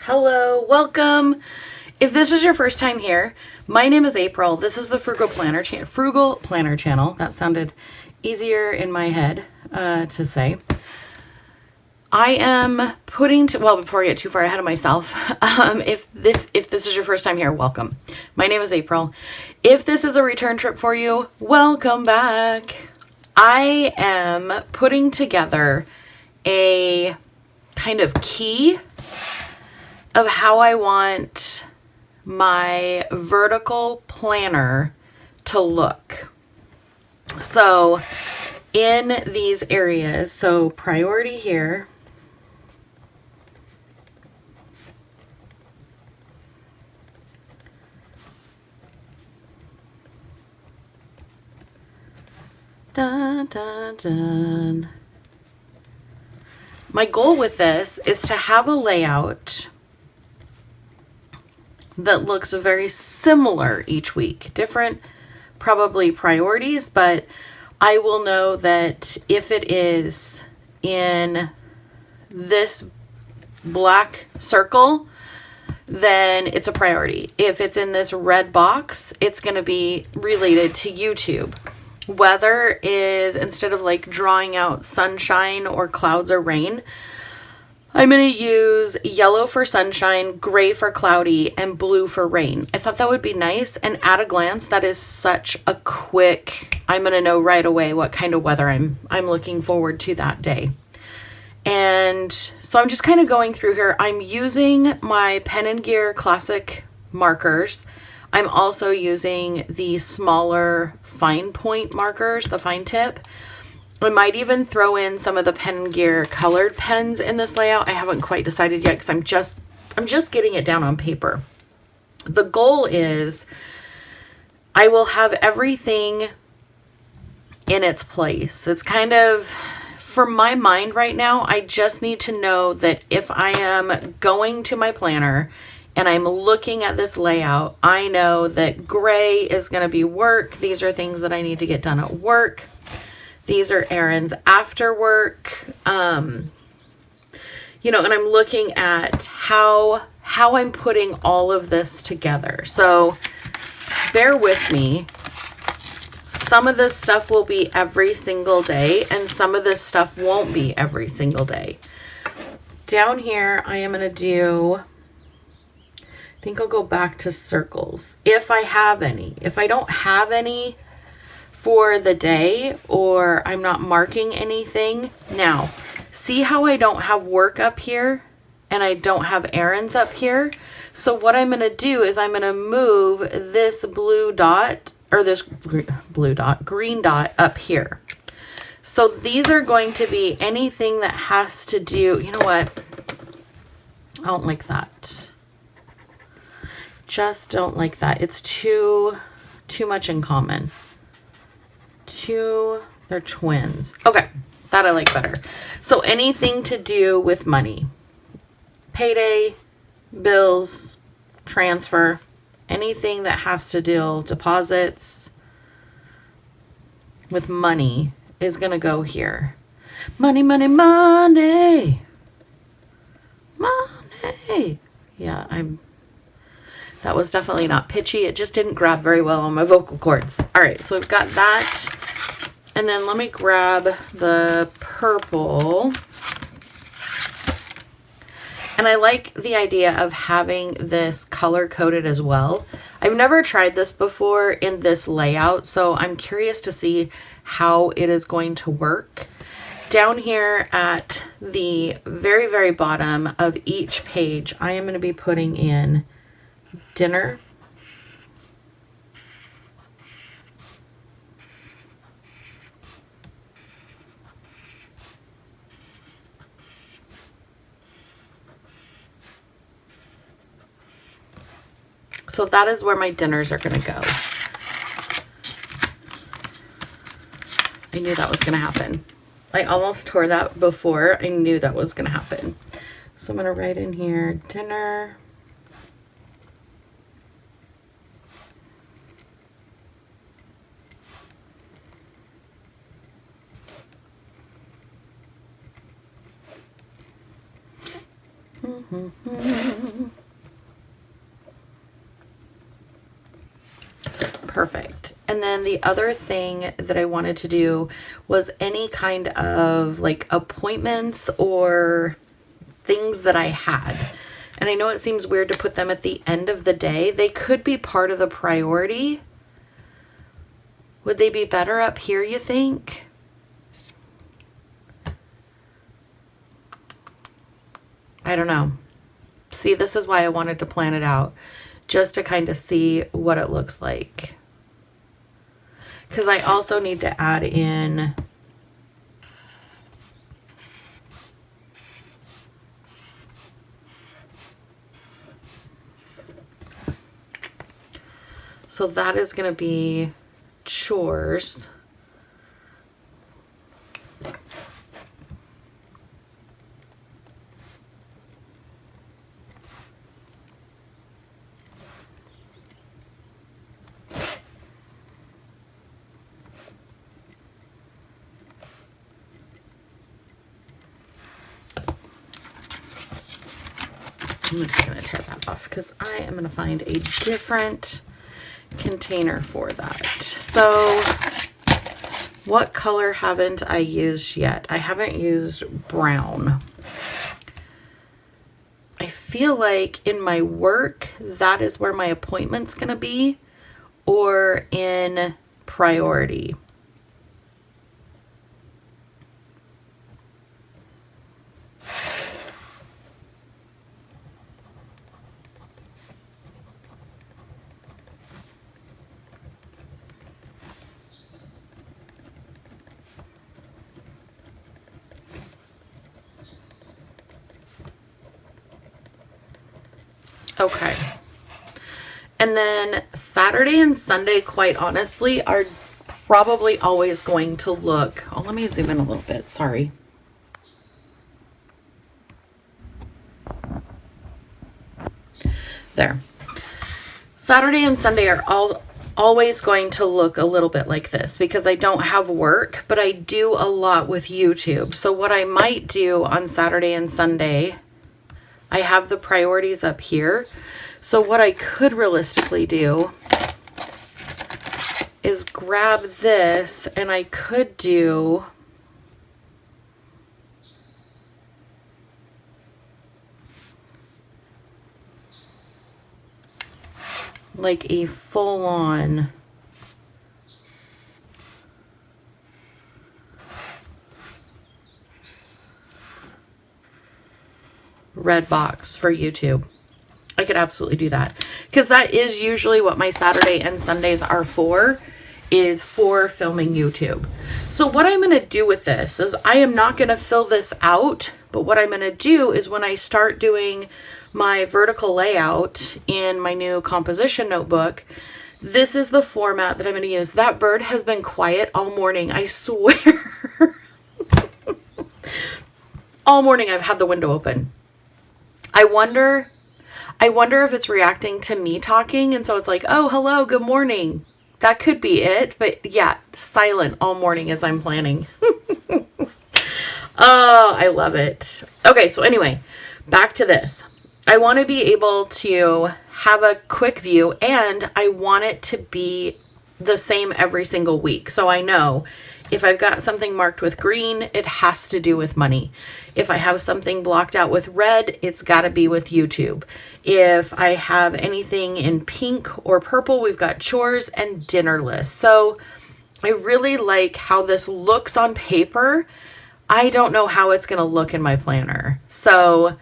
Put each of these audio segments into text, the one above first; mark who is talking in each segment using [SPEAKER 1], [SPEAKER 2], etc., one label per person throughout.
[SPEAKER 1] Hello, welcome. If this is your first time here, my name is April. This is the Frugal Planner channel. That sounded easier in my head to say. I am before I get too far ahead of myself, if this is your first time here, welcome. My name is April. If this is a return trip for you, welcome back. I am putting together a kind of key of how I want my vertical planner to look. So in these areas, so priority here, dun, dun, dun. My goal with this is to have a layout that looks very similar each week. Different, probably priorities, but I will know that if it is in this black circle, then it's a priority. If it's in this red box, it's going to be related to YouTube. Weather is, instead of like drawing out sunshine or clouds or rain, I'm going to use yellow for sunshine, gray for cloudy, and blue for rain. I thought that would be nice. And at a glance, that is such a quick, I'm going to know right away what kind of weather I'm looking forward to that day. And so I'm just kind of going through here. I'm using my Pen & Gear Classic markers. I'm also using the smaller fine point markers, the fine tip. I might even throw in some of the Pen & Gear colored pens in this layout. I haven't quite decided yet because I'm just getting it down on paper. The goal is I will have everything in its place. It's kind of, for my mind right now, I just need to know that if I am going to my planner and I'm looking at this layout, I know that gray is going to be work. These are things that I need to get done at work. These are errands after work, and I'm looking at how I'm putting all of this together. So bear with me. Some of this stuff will be every single day, and some of this stuff won't be every single day. Down here, I am going to do, I think I'll go back to circles, if I have any. If I don't have any for the day, or I'm not marking anything. Now, see how I don't have work up here and I don't have errands up here? So what I'm going to do is I'm going to move this blue dot, or this green dot up here. So these are going to be anything that has to do, you know what? I don't like that. Just don't like that. It's too much in common. They're twins. Okay, that I like better. So anything to do with money, payday, bills, transfer, anything that has to deal deposits with money is going to go here. Money, money, money. Money. Yeah, that was definitely not pitchy. It just didn't grab very well on my vocal cords. All right, so we've got that. And then let me grab the purple. And I like the idea of having this color coded as well. I've never tried this before in this layout, so I'm curious to see how it is going to work. Down here at the very, very bottom of each page, I am going to be putting in dinner, so that is where my dinners are going to go. I knew that was going to happen. I almost tore that before I knew that was going to happen. So I'm going to write in here dinner. Perfect. And then the other thing that I wanted to do was any kind of like appointments or things that I had. And I know it seems weird to put them at the end of the day. They could be part of the priority. Would they be better up here, you think? I don't know. See, this is why I wanted to plan it out, just to kind of see what it looks like. Because I also need to add in so that is going to be chores. I'm just going to tear that off because I am going to find a different container for that. So what color haven't I used yet? I haven't used brown. I feel like in my work, that is where my appointment's going to be, or in priority. Okay. And then Saturday and Sunday, quite honestly, are probably always going to look... Oh, let me zoom in a little bit. Sorry. There. Saturday and Sunday are always going to look a little bit like this because I don't have work, but I do a lot with YouTube. So what I might do on Saturday and Sunday... I have the priorities up here. So what I could realistically do is grab this and I could do like a full-on red box for YouTube. I could absolutely do that because that is usually what my Saturday and Sundays are for, is for filming YouTube. So what I'm going to do with this is I am not going to fill this out, but what I'm going to do is when I start doing my vertical layout in my new composition notebook, this is the format that I'm going to use. That bird has been quiet all morning, I swear. All morning I've had the window open. I wonder if it's reacting to me talking, and so it's like, oh, hello, good morning. That could be it, but yeah, silent all morning as I'm planning. Oh, I love it. Okay, so anyway, back to this. I want to be able to have a quick view, and I want it to be the same every single week. So I know if I've got something marked with green, it has to do with money. If I have something blocked out with red, it's got to be with YouTube. If I have anything in pink or purple, we've got chores and dinner lists. So I really like how this looks on paper. I don't know how it's going to look in my planner. So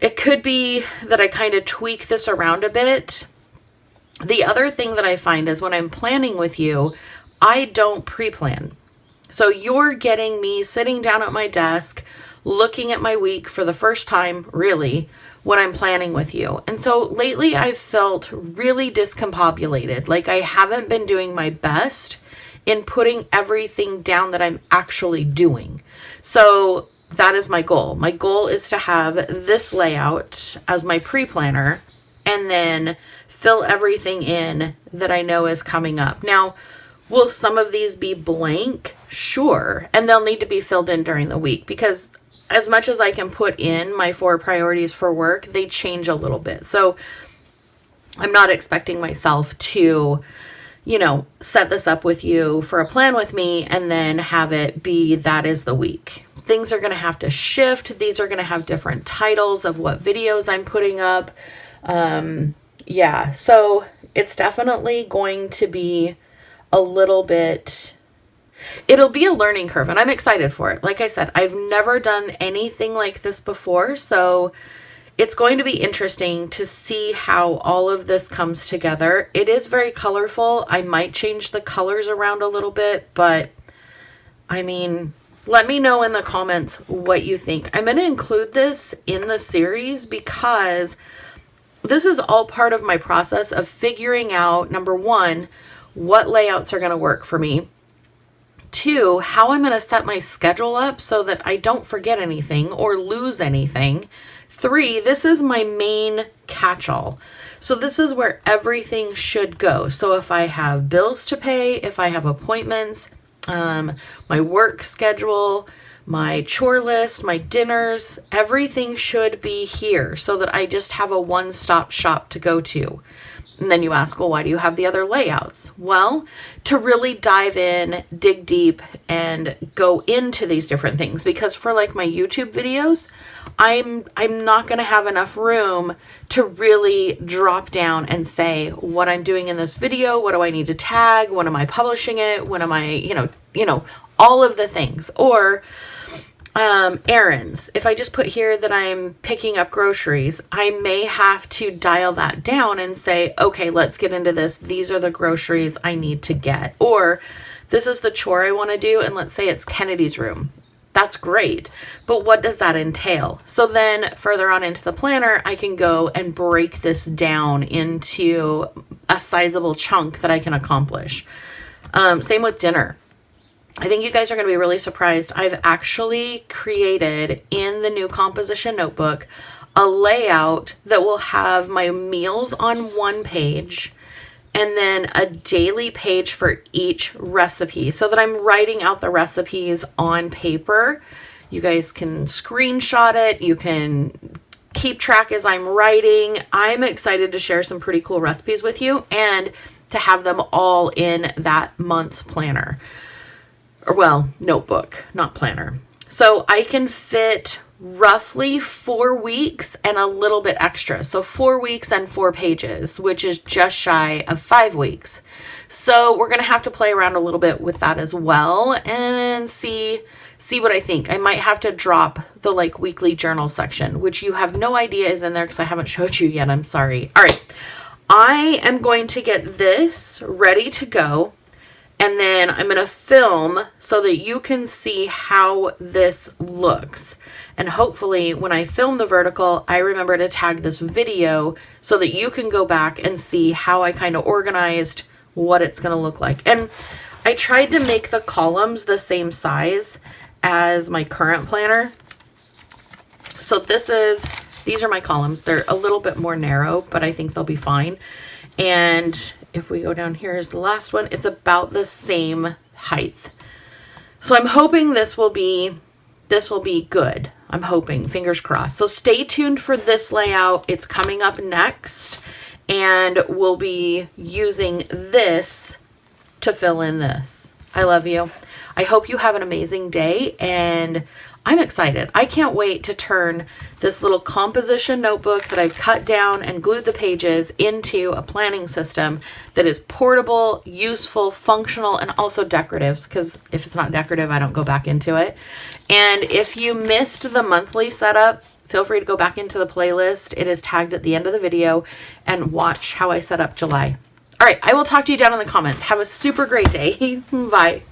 [SPEAKER 1] it could be that I kind of tweak this around a bit. The other thing that I find is when I'm planning with you, I don't pre-plan. So you're getting me sitting down at my desk, looking at my week for the first time, really, when I'm planning with you. And so lately I've felt really discombobulated. Like I haven't been doing my best in putting everything down that I'm actually doing. So that is my goal. My goal is to have this layout as my pre-planner and then fill everything in that I know is coming up. Now, will some of these be blank? Sure. And they'll need to be filled in during the week because as much as I can put in my 4 priorities for work, they change a little bit. So I'm not expecting myself to, you know, set this up with you for a plan with me and then have it be that is the week. Things are going to have to shift. These are going to have different titles of what videos I'm putting up. Yeah, so it's definitely going to be a little bit, it'll be a learning curve, and I'm excited for it. Like I said, I've never done anything like this before, so it's going to be interesting to see how all of this comes together. It is very colorful. I might change the colors around a little bit, but I mean, let me know in the comments what you think. I'm going to include this in the series because this is all part of my process of figuring out, number 1, what layouts are going to work for me. 2, how I'm going to set my schedule up so that I don't forget anything or lose anything. 3, this is my main catch-all. So this is where everything should go. So if I have bills to pay, if I have appointments, my work schedule, my chore list, my dinners, everything should be here so that I just have a one-stop shop to go to. And then you ask, well, why do you have the other layouts? Well, to really dive in, dig deep, and go into these different things. Because for like my YouTube videos, I'm not going to have enough room to really drop down and say what I'm doing in this video. What do I need to tag? When am I publishing it? When am I, you know, all of the things. Or errands. If I just put here that I'm picking up groceries, I may have to dial that down and say, okay, let's get into this. These are the groceries I need to get. Or this is the chore I want to do. And let's say it's Kennedy's room. That's great. But what does that entail? So then further on into the planner, I can go and break this down into a sizable chunk that I can accomplish. Same with dinner. I think you guys are going to be really surprised. I've actually created in the new composition notebook a layout that will have my meals on one page and then a daily page for each recipe so that I'm writing out the recipes on paper. You guys can screenshot it. You can keep track as I'm writing. I'm excited to share some pretty cool recipes with you and to have them all in that month's planner. Or well, notebook, not planner. So I can fit roughly 4 weeks and a little bit extra. So 4 weeks and 4 pages, which is just shy of 5 weeks. So we're going to have to play around a little bit with that as well and see what I think. I might have to drop the like weekly journal section, which you have no idea is in there because I haven't showed you yet. I'm sorry. All right. I am going to get this ready to go. And then I'm going to film so that you can see how this looks. And hopefully when I film the vertical, I remember to tag this video so that you can go back and see how I kind of organized what it's going to look like. And I tried to make the columns the same size as my current planner. So these are my columns. They're a little bit more narrow, but I think they'll be fine. And if we go down here is the last one, it's about the same height. So I'm hoping this will be good. I'm hoping, fingers crossed. So stay tuned for this layout. It's coming up next and we'll be using this to fill in this. I love you. I hope you have an amazing day and I'm excited. I can't wait to turn this little composition notebook that I've cut down and glued the pages into a planning system that is portable, useful, functional, and also decorative, because if it's not decorative, I don't go back into it. And if you missed the monthly setup, feel free to go back into the playlist. It is tagged at the end of the video and watch how I set up July. All right, I will talk to you down in the comments. Have a super great day. Bye.